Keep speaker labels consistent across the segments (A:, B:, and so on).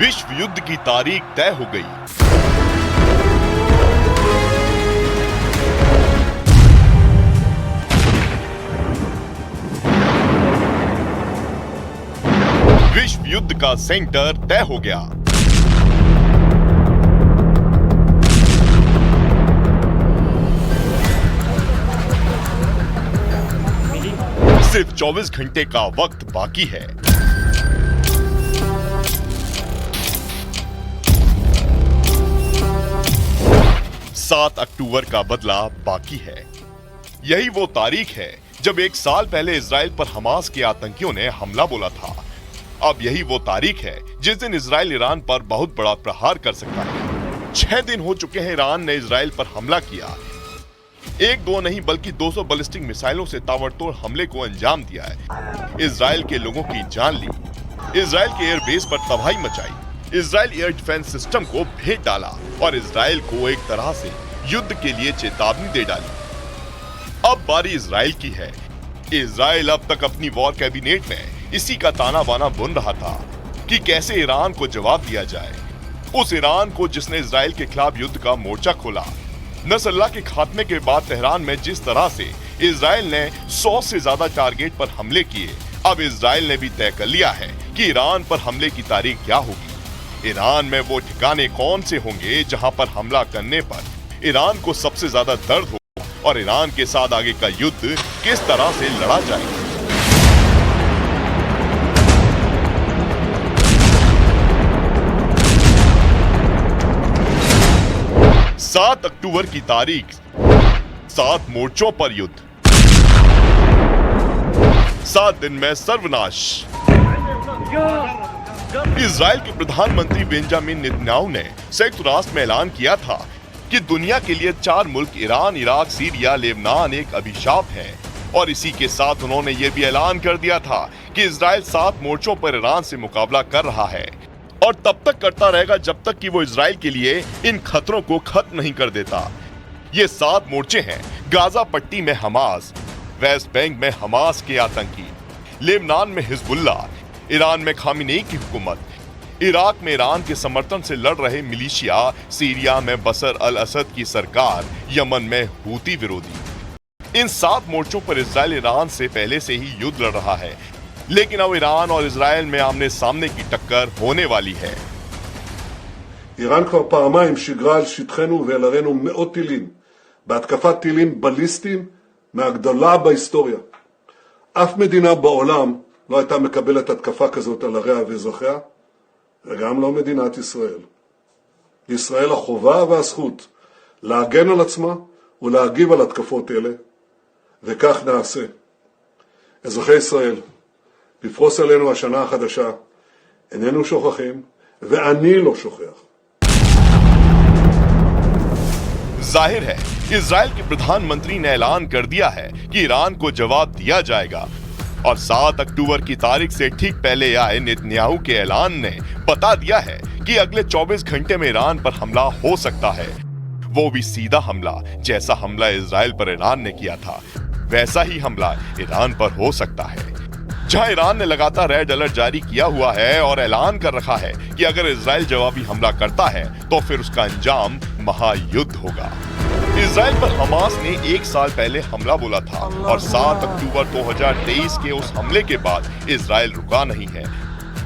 A: विश्व युद्ध की तारीख तय हो गई। विश्व युद्ध का सेंटर तय हो गया। सिर्फ 24 घंटे का वक्त बाकी है। सात अक्टूबर का बदला बाकी है। यही वो तारीख है जब एक साल पहले इजराइल पर हमास के आतंकियों ने हमला बोला था। अब यही वो तारीख है जिस दिन इजराइल ईरान पर बहुत बड़ा प्रहार कर सकता है। 6 दिन हो चुके हैं इरान ने इजराइल पर हमला किया। एक दो नहीं बल्कि 200 बैलिस्टिक मिसाइलों से ताबड़तोड़ हमले को अंजाम दिया है। इजराइल के लोगों की जान ली, इजराइल के एयरबेस पर तबाही मचाई, इजराइल एयर डिफेंस सिस्टम को भेद डाला और इजराइल को एक तरह से युद्ध के लिए चेतावनी दे डाली। अब बारी इजराइल की है। इजराइल अब तक अपनी वॉर कैबिनेट में इसी का ताना बाना बुन रहा था कि कैसे ईरान को जवाब दिया जाए। उस ईरान को जिसने इजराइल के खिलाफ युद्ध का मोर्चा खोला। नसरल्लाह के खात्मे के बाद तेहरान में जिस तरह से इजराइल ने 100 से ज्यादा टारगेट पर हमले किए, अब इजराइल ने भी तय कर लिया है कि ईरान पर हमले की तारीख क्या होगी। ईरान में वो ठिकाने कौन से होंगे जहां पर हमला करने पर ईरान को सबसे ज्यादा दर्द हो और ईरान के साथ आगे का युद्ध किस तरह से लड़ा जाएगा। 7 अक्टूबर की तारीख, 7 मोर्चों पर युद्ध, 7 दिन में सर्वनाश। इजराइल के प्रधानमंत्री बेंजामिन नेतन्याहू ने संयुक्त राष्ट्र में ऐलान किया था कि दुनिया के लिए 4 मुल्क ईरान, इराक, सीरिया, लेबनान एक अभिशाप है। और इसी के साथ उन्होंने ये भी ऐलान कर दिया था कि इजराइल 7 मोर्चों पर ईरान से मुकाबला कर रहा है और तब तक करता रहेगा जब तक कि वो इजराइल के लिए इन खतरों को खत्म नहीं कर देता। ये 7 मोर्चे हैं: गाजा पट्टी में हमास, वेस्ट बैंक में हमास के आतंकी, लेबनान में हिजबुल्लाह, ईरान में खामिनेई की हुकूमत, इराक में ईरान के समर्थन से लड़ रहे मिलिशिया, सीरिया में बशर अल असद की सरकार, यमन में हूती विरोधी। इन 7 मोर्चों पर इजराइल ईरान से पहले से ही युद्ध लड़ रहा है, लेकिन अब ईरान और इजराइल में आमने सामने की टक्कर होने वाली है।
B: איראן כבר פעמיים שיגרה על שטחנו ועל ערינו מאות טילים, בהתקפת טילים בליסטיים מהגדולה בהיסטוריה. אף מדינה בעולם לא הייתה מקבלת התקפה כזאת על עריה ואזרחיה, וגם לא מדינת ישראל. לישראל החובה והזכות להגן על עצמה ולהגיב על התקפות אלה, וכך נעשה. אזרחי ישראל, לפרוס עלינו השנה החדשה, איננו שוכחים, ואני לא שוכח.
A: जाहिर है इजराइल के प्रधानमंत्री ने ऐलान कर दिया है कि ईरान को जवाब दिया जाएगा और 7 अक्टूबर की तारीख से ठीक पहले आए नेतन्याहू के ऐलान ने बता दिया है कि अगले 24 घंटे में ईरान पर हमला हो सकता है। वो भी सीधा हमला, जैसा हमला इजराइल पर ईरान ने किया था वैसा ही हमला ईरान पर हो सकता है। जहां ईरान ने लगातार रेड अलर्ट जारी किया हुआ है और ऐलान कर रखा है कि अगर इजराइल जवाबी हमला करता है तो फिर उसका अंजाम महायुद्ध होगा। इजराइल पर हमास ने 1 साल पहले हमला बोला था और 7 अक्टूबर 2023 के उस हमले के बाद इजराइल रुका नहीं है।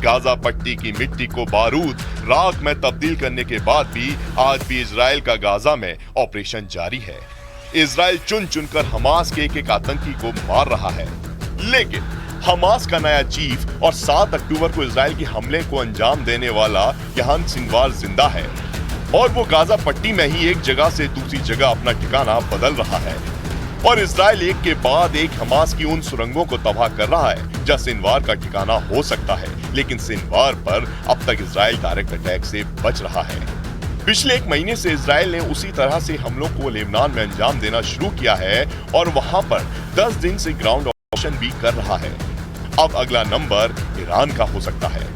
A: गाजा पट्टी की मिट्टी को बारूद, राख में तब्दील करने के बाद भी आज भी इजराइल का गाजा में ऑपरेशन जारी है। इजराइल चुन चुनकर हमास के एक आतंकी को मार रहा है, लेकिन हमास का नया चीफ और 7 अक्टूबर को इजराइल के हमले को अंजाम देने वाला यहान सिनवार जिंदा है और वो गाजा पट्टी में ही एक जगह से दूसरी जगह अपना ठिकाना बदल रहा है। और इजराइल एक के बाद एक हमास की उन सुरंगों को तबाह कर रहा है जहां सिनवार का ठिकाना हो सकता है, लेकिन सिनवार पर अब तक इजराइल डायरेक्ट अटैक से बच रहा है। पिछले 1 महीने से इजराइल ने उसी तरह से हमलों को लेबनान में अंजाम देना शुरू किया है और वहां पर 10 दिन से ग्राउंड ऑपरेशन भी कर रहा है। अब अगला नंबर ईरान का हो सकता है।